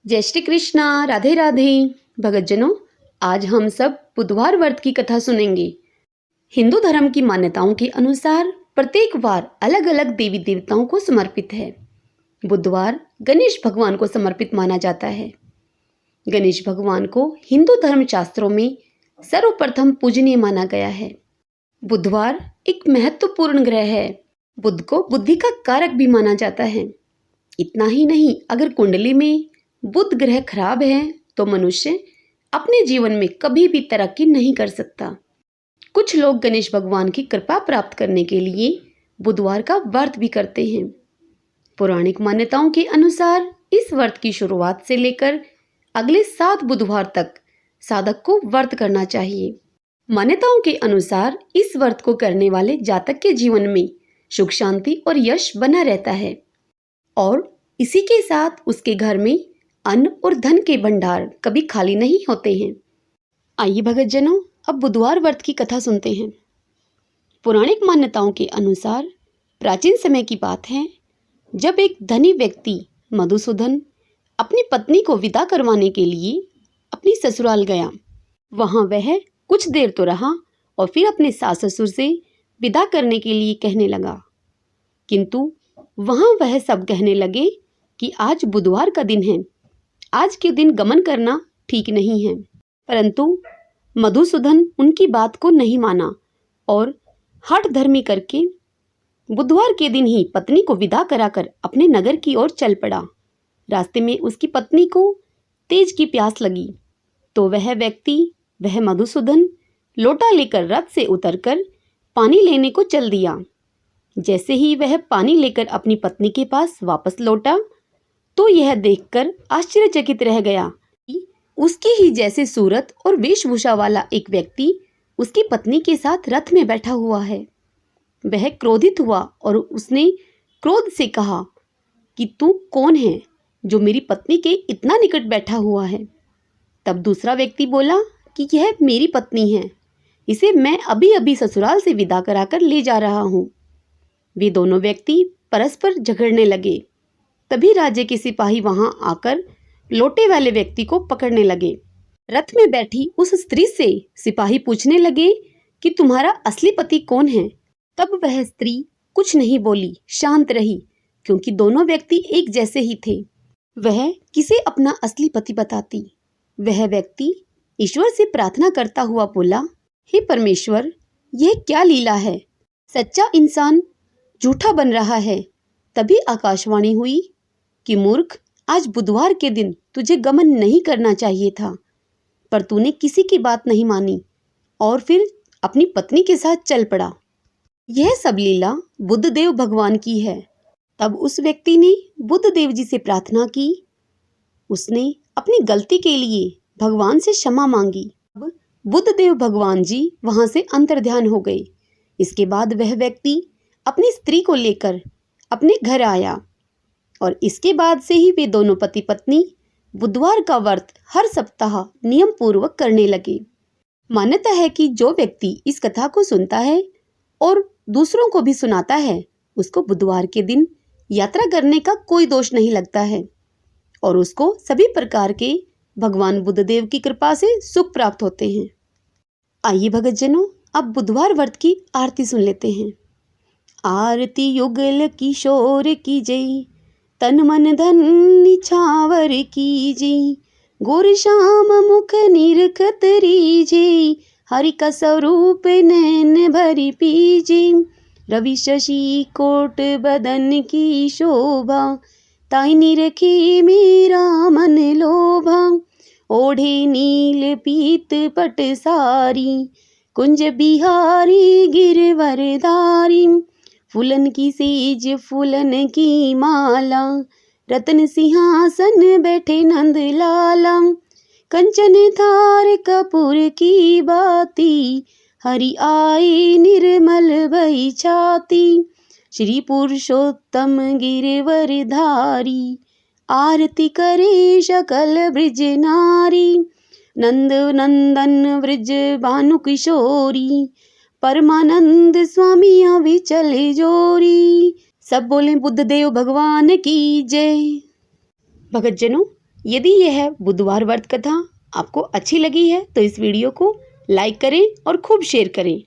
जय श्री कृष्णा। राधे राधे। भगतजनों, आज हम सब बुधवार व्रत की कथा सुनेंगे। हिंदू धर्म की मान्यताओं के अनुसार प्रत्येक वार अलग अलग देवी देवताओं को समर्पित है। बुधवार गणेश भगवान को समर्पित माना जाता है। गणेश भगवान को हिंदू धर्म शास्त्रों में सर्वप्रथम पूजनीय माना गया है। बुधवार एक महत्वपूर्ण ग्रह है। बुध को बुद्धि का कारक भी माना जाता है। इतना ही नहीं, अगर कुंडली में बुध ग्रह खराब है तो मनुष्य अपने जीवन में कभी भी तरक्की नहीं कर सकता। कुछ लोग गणेश भगवान की कृपा प्राप्त करने के लिए बुधवार का व्रत भी करते हैं। पौराणिक मान्यताओं के अनुसार इस व्रत की शुरुआत से लेकर अगले 7 बुधवार तक साधक को व्रत करना चाहिए। मान्यताओं के अनुसार इस व्रत को करने वाले जातक के जीवन में सुख शांति और यश बना रहता है और इसी के साथ उसके घर में अन्न और धन के भंडार कभी खाली नहीं होते हैं। आइए भगतजनों, अब बुधवार व्रत की कथा सुनते हैं। पौराणिक मान्यताओं के अनुसार प्राचीन समय की बात है, जब एक धनी व्यक्ति मधुसूदन अपनी पत्नी को विदा करवाने के लिए अपनी ससुराल गया। वहां वह कुछ देर तो रहा और फिर अपने सास ससुर से विदा करने के लिए कहने लगा, किंतु वहां वह सब कहने लगे कि आज बुधवार का दिन है, आज के दिन गमन करना ठीक नहीं है। परंतु मधुसूदन उनकी बात को नहीं माना और हठ धर्मी करके बुधवार के दिन ही पत्नी को विदा कराकर अपने नगर की ओर चल पड़ा। रास्ते में उसकी पत्नी को तेज की प्यास लगी तो वह मधुसूदन लोटा लेकर रथ से उतरकर पानी लेने को चल दिया। जैसे ही वह पानी लेकर अपनी पत्नी के पास वापस लौटा तो यह देखकर आश्चर्यचकित रह गया कि उसकी ही जैसे सूरत और वेशभूषा वाला एक व्यक्ति उसकी पत्नी के साथ रथ में बैठा हुआ है। वह क्रोधित हुआ और उसने क्रोध से कहा कि तू कौन है जो मेरी पत्नी के इतना निकट बैठा हुआ है। तब दूसरा व्यक्ति बोला कि यह मेरी पत्नी है, इसे मैं अभी अभी ससुराल से विदा कराकर ले जा रहा हूँ। वे दोनों व्यक्ति परस्पर झगड़ने लगे। तभी राज्य के सिपाही वहां आकर लोटे वाले व्यक्ति को पकड़ने लगे। रथ में बैठी उस स्त्री से सिपाही पूछने लगे कि तुम्हारा असली पति कौन है। तब वह स्त्री कुछ नहीं बोली, शांत रही, क्योंकि दोनों व्यक्ति एक जैसे ही थे। वह किसे अपना असली पति बताती। वह व्यक्ति ईश्वर से प्रार्थना करता हुआ बोला, हे परमेश्वर, यह क्या लीला है, सच्चा इंसान झूठा बन रहा है। तभी आकाशवाणी हुई कि मूर्ख, आज बुधवार के दिन तुझे गमन नहीं करना चाहिए था, पर तूने किसी की बात नहीं मानी और फिर अपनी पत्नी के साथ चल पड़ा। यह सब लीला बुद्धदेव भगवान की है। तब उस व्यक्ति ने बुद्धदेव जी से प्रार्थना की। उसने अपनी गलती के लिए भगवान से क्षमा मांगी। अब बुद्धदेव भगवान जी वहां से अंतर्ध्यान हो गए। इसके बाद वह व्यक्ति अपनी स्त्री को लेकर अपने घर आया और इसके बाद से ही वे दोनों पति पत्नी बुधवार का व्रत हर सप्ताह नियम पूर्वक करने लगे। मान्यता है कि जो व्यक्ति इस कथा को सुनता है और दूसरों को भी सुनाता है, उसको बुधवार के दिन यात्रा करने का कोई दोष नहीं लगता है और उसको सभी प्रकार के भगवान बुद्धदेव की कृपा से सुख प्राप्त होते हैं। आइए भगतजनों, अब बुधवार व्रत की आरती सुन लेते हैं। आरती युगल किशोर की जय, तन मन धन निछावर की जय। गोर श्याम मुख निरखत रीजे, हरि का स्वरूप नैन भरी पीजे। रवि शशि कोट बदन की शोभा, ताई निरखी मेरा मन लोभा। ओढ़े नील पीत पट सारी, कुंज बिहारी गिरवरधारी। फूलन की सेज फूलन की माला, रतन सिंहासन बैठे नंद लाला। कंचन थार कपूर की बाती, हरि आए निर्मल भई छाती। श्री पुरुषोत्तम गिरवरधारी, आरती करे सकल ब्रज नारी। नंद नंदन ब्रज भानु किशोरी, परमानंद स्वामी अविचल जोरी। सब बोले बुद्धदेव भगवान की जय। भगतजनों, यदि यह बुधवार व्रत कथा आपको अच्छी लगी है तो इस वीडियो को लाइक करें और खूब शेयर करें।